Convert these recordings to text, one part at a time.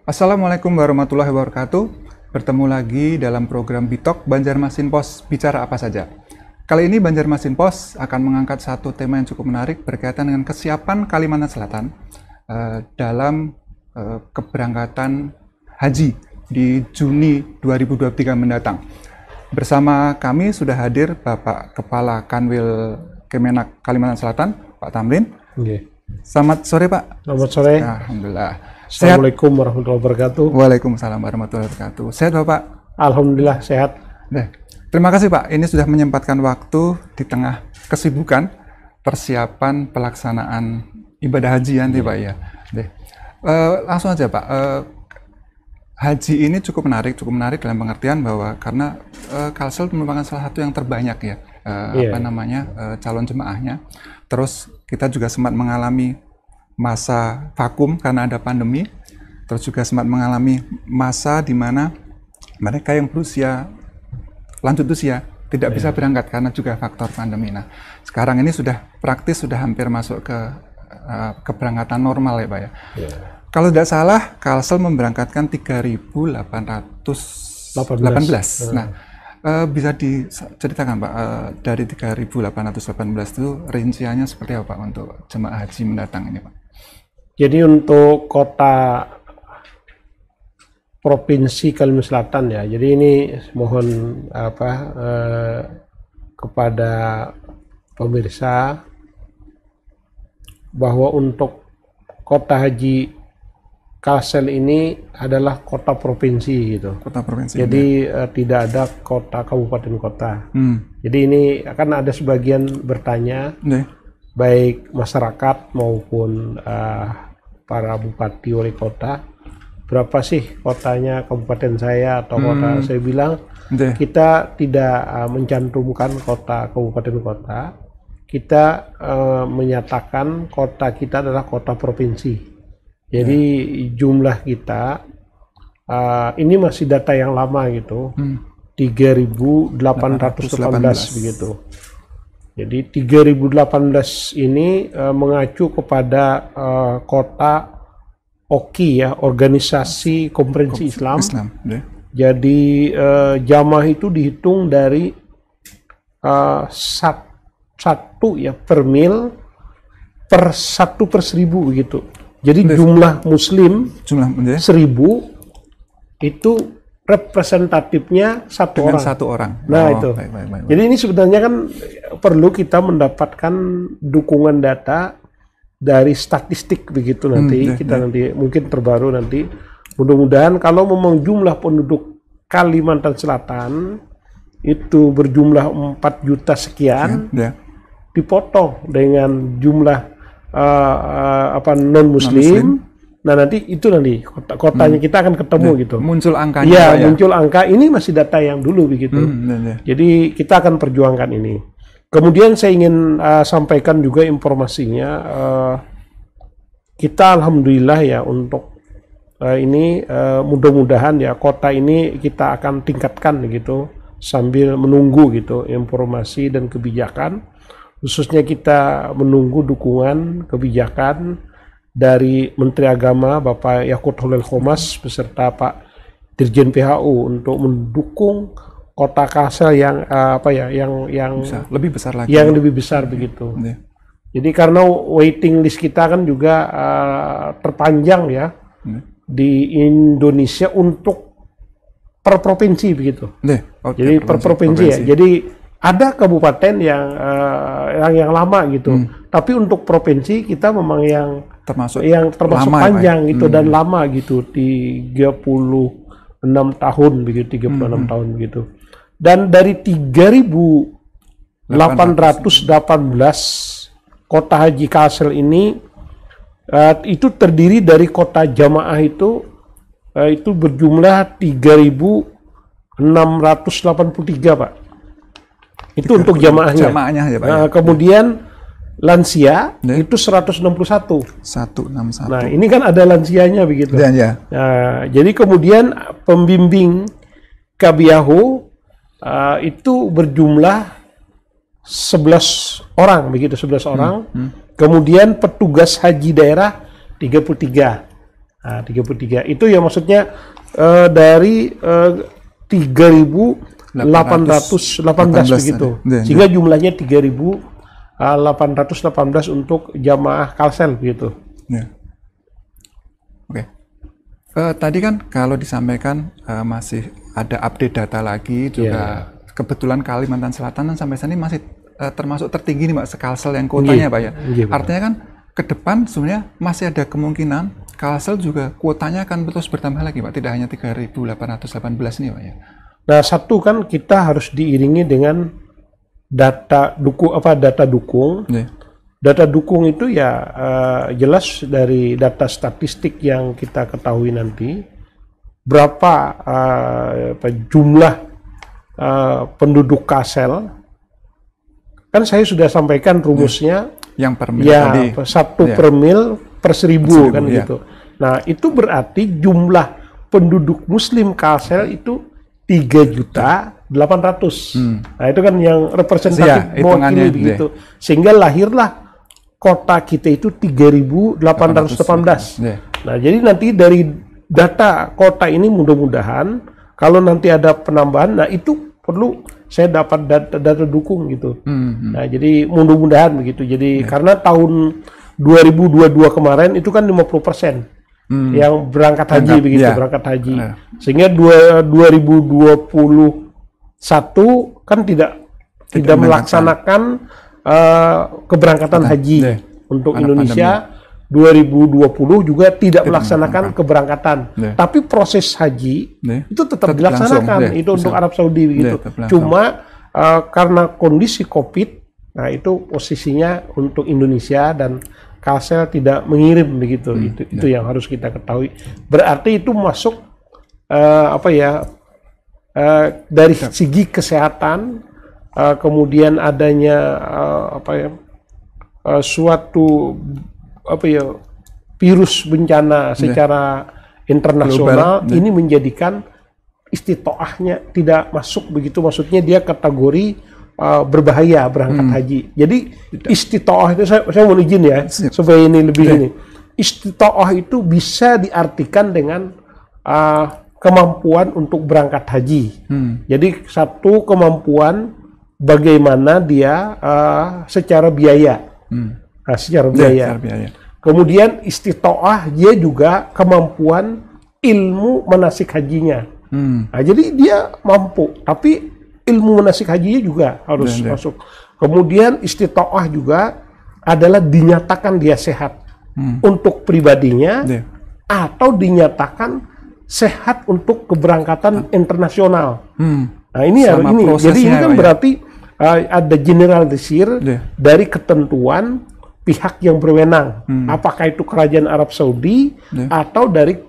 Assalamualaikum warahmatullahi wabarakatuh. Bertemu lagi dalam program Bitok Banjarmasin Pos Bicara Apa Saja. Kali ini Banjarmasin Pos akan mengangkat satu tema yang cukup menarik berkaitan dengan kesiapan Kalimantan Selatan dalam keberangkatan haji di Juni 2023 mendatang. Bersama kami sudah hadir Bapak Kepala Kanwil Kemenak Kalimantan Selatan, Pak Tamrin. Okay. Selamat sore, Pak. Selamat sore. Alhamdulillah. Assalamualaikum warahmatullahi wabarakatuh. Waalaikumsalam warahmatullahi wabarakatuh. Sehat, Bapak? Alhamdulillah sehat. Terima kasih, Pak. Ini sudah menyempatkan waktu di tengah kesibukan persiapan pelaksanaan ibadah haji nanti, Pak, ya. Langsung aja, Pak. Haji ini cukup menarik dalam pengertian bahwa karena Kalsel merupakan salah satu yang terbanyak ya, calon jemaahnya. Terus kita juga sempat mengalami masa vakum karena ada pandemi, terus juga sempat mengalami masa di mana mereka yang berusia lanjut usia tidak bisa berangkat karena juga faktor pandemi. Nah, sekarang ini sudah praktis, sudah hampir masuk ke keberangkatan normal ya, Pak ya. Kalau tidak salah, Kalsel memberangkatkan 3.818. Nah, bisa diceritakan, Pak, dari 3.818 itu rinciannya seperti apa Pak untuk jemaah haji mendatang ini, Pak? Jadi untuk kota provinsi Kalimantan Selatan ya. Jadi ini mohon kepada pemirsa bahwa untuk kota haji Kalsel ini adalah kota provinsi gitu. Kota provinsi. Jadi tidak ada kota kabupaten kota. Jadi ini akan ada sebagian bertanya, baik masyarakat maupun para bupati wali kota, berapa sih kotanya kabupaten saya atau kota? Saya bilang kita tidak mencantumkan kota kabupaten kota. Kita menyatakan kota kita adalah kota provinsi. Jadi jumlah kita ini masih data yang lama gitu, 3.818 begitu. Jadi 3.018 ini mengacu kepada kota OKI ya, Organisasi Konferensi Islam. Jadi jamaah itu dihitung dari satu ya per mil per 1/1000 begitu. Jadi jumlah Muslim 1000 itu representatifnya satu orang. Nah itu. Baik. Jadi ini sebenarnya kan perlu kita mendapatkan dukungan data dari statistik begitu nanti. Nanti mungkin terbaru nanti. Mudah-mudahan kalau memang jumlah penduduk Kalimantan Selatan itu berjumlah 4 juta sekian, dipotong dengan jumlah non Muslim. Nah nanti kotanya kita akan ketemu gitu. Muncul angkanya. Iya, muncul angka. Ini masih data yang dulu begitu. Jadi kita akan perjuangkan ini. Kemudian saya ingin sampaikan juga informasinya. Kita alhamdulillah ya untuk ini mudah-mudahan ya kota ini kita akan tingkatkan gitu sambil menunggu gitu informasi dan kebijakan. Khususnya kita menunggu dukungan kebijakan dari Menteri Agama Bapak Yakut Holil Khomas beserta Pak Dirjen PHU untuk mendukung kota Kalsel yang yang lebih besar lagi. Yang lebih besar begitu. Jadi karena waiting list kita kan juga terpanjang ya di Indonesia untuk per provinsi begitu. Jadi per provinsi ya. Jadi ada kabupaten yang lama gitu, tapi untuk provinsi kita memang yang termasuk panjang gitu dan lama gitu, 36 tahun begitu, 36 tahun begitu. Dan dari 3.818 kota haji Kalsel ini itu terdiri dari kota jamaah itu berjumlah 3.683 Pak. Itu untuk jamaahnya ya, Pak. Nah, kemudian lansia itu 161. Nah, ini kan ada lansianya begitu. Nah, jadi kemudian pembimbing Kabiyahu itu berjumlah 11 orang begitu, 11 orang. Kemudian petugas haji daerah 33. Nah, 33 itu ya maksudnya dari 3.818 begitu. Sehingga jumlahnya 3.818 untuk jamaah Kalsel begitu. Ya. Oke. Tadi kan kalau disampaikan masih ada update data lagi juga. Kebetulan Kalimantan Selatan sampai saat ini masih termasuk tertinggi nih Pak Kalsel yang kuotanya Pak ya. Artinya kan ke depan sebenarnya masih ada kemungkinan Kalsel juga kuotanya akan terus bertambah lagi Pak, tidak hanya 3.818 ini Pak ya. Nah, satu kan kita harus diiringi dengan data dukung Data dukung itu ya jelas dari data statistik yang kita ketahui nanti berapa jumlah penduduk Kalsel. Kan saya sudah sampaikan rumusnya yang per mil ya, tadi. 1 per mil per 1.000 kan gitu. Nah, itu berarti jumlah penduduk Muslim Kalsel itu 3.800.000. Nah, itu kan yang representatif mewakili begitu. Sehingga lahirlah kota kita itu 3.818. Nah, jadi nanti dari data kota ini mudah-mudahan kalau nanti ada penambahan, nah itu perlu saya dapat data dukung gitu. Nah, jadi mudah-mudahan begitu. Jadi karena tahun 2022 kemarin itu kan 50% yang berangkat haji begitu, berangkat haji. Sehingga 2021 kan tidak melaksanakan keberangkatan haji untuk Indonesia. 2020 juga tidak melaksanakan keberangkatan, tapi proses haji itu tetap dilaksanakan itu untuk Arab Saudi begitu. Cuma karena kondisi COVID, nah itu posisinya untuk Indonesia dan Kalsel tidak mengirim begitu. Itu yang harus kita ketahui. Berarti itu masuk dari segi kesehatan, kemudian adanya suatu virus bencana secara internasional global, ini menjadikan istitoahnya tidak masuk begitu, maksudnya dia kategori berbahaya berangkat haji. Jadi istitoah itu saya mau izin ya supaya ini lebih ini. Istitoah itu bisa diartikan dengan kemampuan untuk berangkat haji. Jadi satu kemampuan bagaimana dia secara biaya. Secara biaya. Kemudian istitoah dia juga kemampuan ilmu manasik hajinya. Nah, jadi dia mampu, tapi ilmu manasik hajinya juga harus masuk. Kemudian istitoah juga adalah dinyatakan dia sehat untuk pribadinya atau dinyatakan sehat untuk keberangkatan internasional. Nah, ini jadi ini kan berarti ada generalisir dari ketentuan pihak yang berwenang, apakah itu kerajaan Arab Saudi atau dari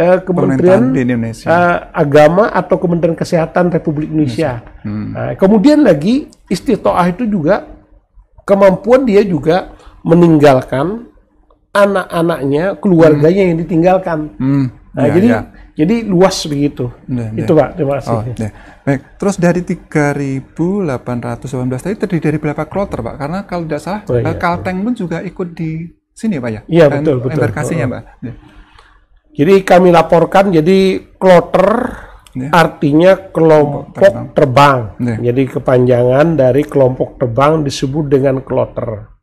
Kementerian Agama atau Kementerian Kesehatan Republik Indonesia. Nah, kemudian lagi istitoah itu juga kemampuan dia juga meninggalkan anak-anaknya, keluarganya yang ditinggalkan. Nah, jadi luas begitu. Itu Pak, terima kasih. Baik, terus dari 3.818 tadi terdiri dari berapa kloter Pak? Karena kalau tidak salah Kalteng pun juga ikut di sini Pak ya? Iya, betul. Embarkasinya Pak. Jadi kami laporkan, jadi kloter artinya kelompok terbang. Jadi kepanjangan dari kelompok terbang disebut dengan kloter.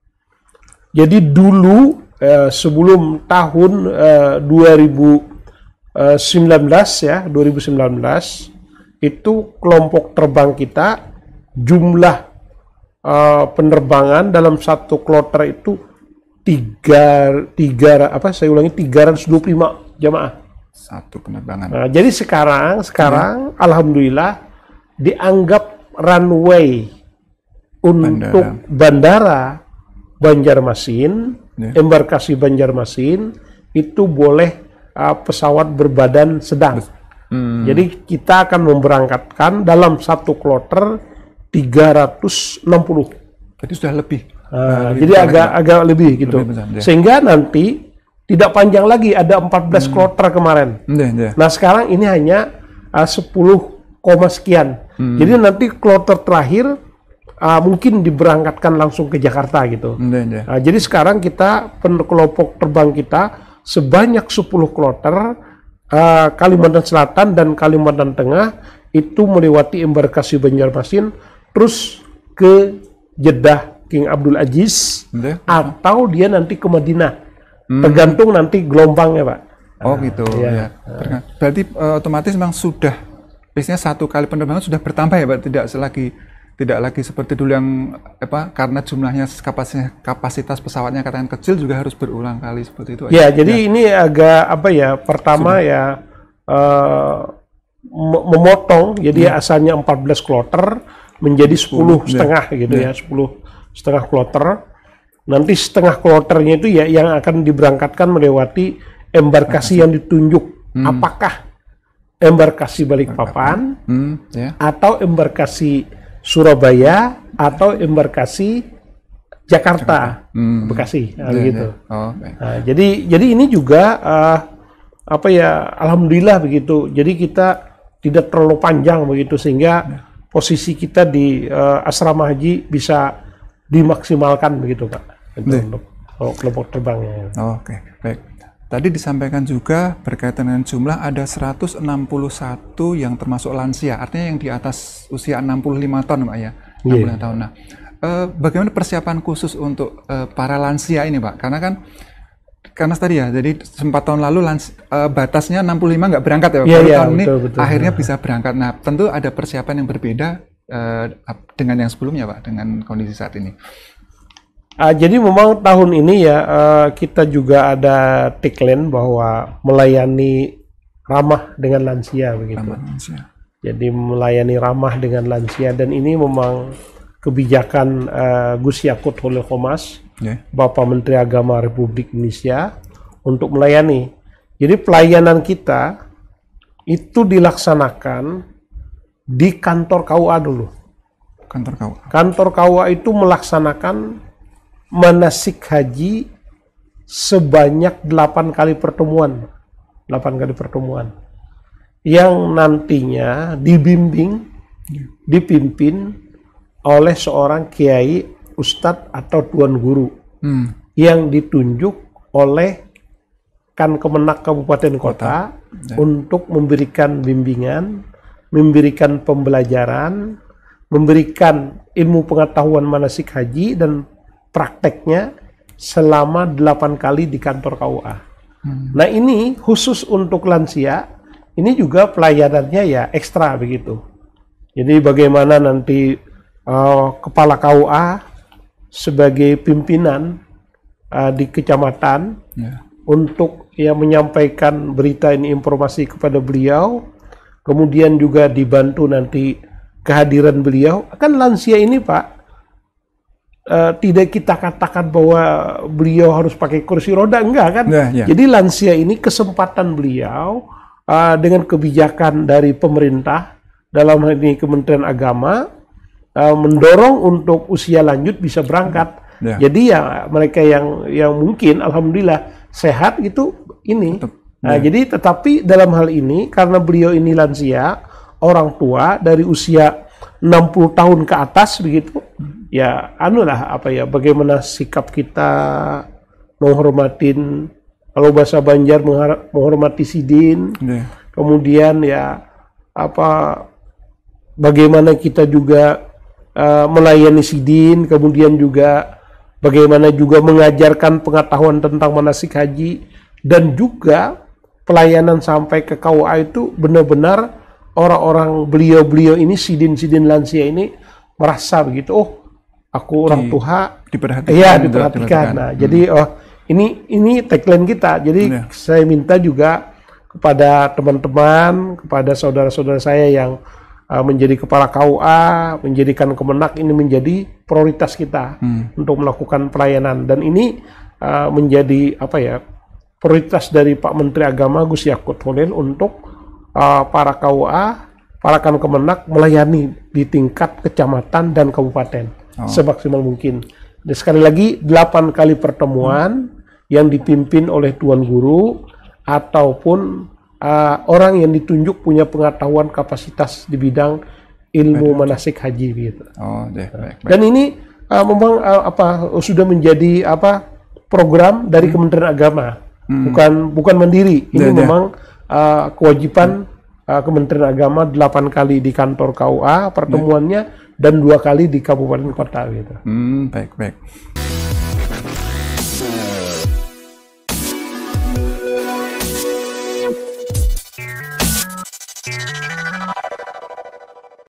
Jadi dulu sebelum tahun 2019 itu kelompok terbang kita jumlah penerbangan dalam satu kloter itu 325 jamaah satu penerbangan. Nah, jadi sekarang alhamdulillah dianggap runway untuk bandara Banjarmasin, embarkasi Banjarmasin itu boleh pesawat berbadan sedang. Jadi kita akan memberangkatkan dalam satu kloter 360. Jadi sudah lebih. Jadi agak lebih gitu. Lebih sehingga nanti tidak panjang lagi, ada 14 kloter kemarin. Nah sekarang ini hanya 10, sekian. Jadi nanti kloter terakhir mungkin diberangkatkan langsung ke Jakarta gitu. Jadi sekarang kita kelompok terbang kita sebanyak 10 kloter Kalimantan Selatan dan Kalimantan Tengah itu melewati embarkasi Banjarmasin terus ke Jeddah King Abdul Aziz atau dia nanti ke Madinah. Tergantung nanti gelombangnya, Pak. Oh gitu ya. Berarti otomatis memang sudah biasanya satu kali penerbangan sudah bertambah ya Pak, tidak lagi seperti dulu yang karena jumlahnya kapasitas pesawatnya katakan kecil juga harus berulang kali seperti itu. Ya, jadi ini agak pertama sudah. Memotong, jadi asalnya 14 kloter menjadi 10 setengah gitu ya, 10 setengah kloter. Nanti setengah kloternya itu ya yang akan diberangkatkan melewati embarkasi yang ditunjuk. Apakah embarkasi Balikpapan atau embarkasi Surabaya atau embarkasi Jakarta, Bekasi, gitu. Nah, jadi ini juga alhamdulillah begitu. Jadi kita tidak terlalu panjang begitu sehingga posisi kita di asrama haji bisa dimaksimalkan begitu, Pak. Untuk kelompok terbangnya. Oke, baik. Tadi disampaikan juga berkaitan dengan jumlah ada 161 yang termasuk lansia, artinya yang di atas usia 65 tahun, Pak ya. 65 tahun. Nah, bagaimana persiapan khusus untuk para lansia ini, Pak? Karena tadi ya, jadi 4 tahun lalu batasnya 65 nggak berangkat ya, baru tahun ini betul. Akhirnya bisa berangkat. Nah, tentu ada persiapan yang berbeda dengan yang sebelumnya, Pak, dengan kondisi saat ini. Jadi memang tahun ini ya kita juga ada tagline bahwa melayani ramah dengan lansia begitu. Ramah lansia. Jadi melayani ramah dengan lansia, dan ini memang kebijakan Gus Yakut Holil Qomas, Bapak Menteri Agama Republik Indonesia, untuk melayani. Jadi pelayanan kita itu dilaksanakan di kantor KUA dulu. Kantor KUA. Kantor KUA itu melaksanakan manasik haji sebanyak 8 kali pertemuan. 8 kali pertemuan. Yang nantinya dipimpin oleh seorang kiai, ustadz atau tuan guru yang ditunjuk oleh Kemenak Kabupaten Kota untuk memberikan bimbingan, memberikan pembelajaran, memberikan ilmu pengetahuan manasik haji dan prakteknya selama 8 kali di kantor KUA. Nah, ini khusus untuk lansia, ini juga pelayanannya ya ekstra begitu. Jadi bagaimana nanti kepala KUA sebagai pimpinan di kecamatan untuk menyampaikan berita ini, informasi kepada beliau, kemudian juga dibantu nanti kehadiran beliau. Kan lansia ini, Pak, tidak kita katakan bahwa beliau harus pakai kursi roda, enggak kan? Jadi lansia ini kesempatan beliau dengan kebijakan dari pemerintah, dalam hal ini Kementerian Agama, mendorong untuk usia lanjut bisa berangkat. Jadi ya mereka yang mungkin alhamdulillah sehat gitu ini. Jadi tetapi dalam hal ini karena beliau ini lansia, orang tua dari usia 60 tahun ke atas begitu, ya bagaimana sikap kita menghormatin, kalau bahasa Banjar menghormati sidin, kemudian bagaimana kita juga melayani sidin, kemudian juga bagaimana juga mengajarkan pengetahuan tentang manasik haji, dan juga pelayanan sampai ke KUA itu benar-benar orang-orang beliau ini, sidin-sidin lansia ini merasa begitu, aku orang tua diperhatikan. Nah, jadi ini tagline kita. Jadi saya minta juga kepada teman-teman, kepada saudara-saudara saya yang menjadi kepala KUA, menjadikan Kemenak ini menjadi prioritas kita untuk melakukan pelayanan, dan ini menjadi prioritas dari Pak Menteri Agama Gus Yakut Holil untuk para KUA, para Kemenak melayani di tingkat kecamatan dan kabupaten semaksimal mungkin. Dan sekali lagi 8 kali pertemuan yang dipimpin oleh tuan guru ataupun orang yang ditunjuk punya pengetahuan kapasitas di bidang ilmu manasik haji gitu. Baik. Dan ini memang sudah menjadi program dari Kementerian Agama. bukan mandiri. Ini memang kewajiban Kementerian Agama 8 kali di kantor KUA pertemuannya dan 2 kali di kabupaten kota gitu. Baik.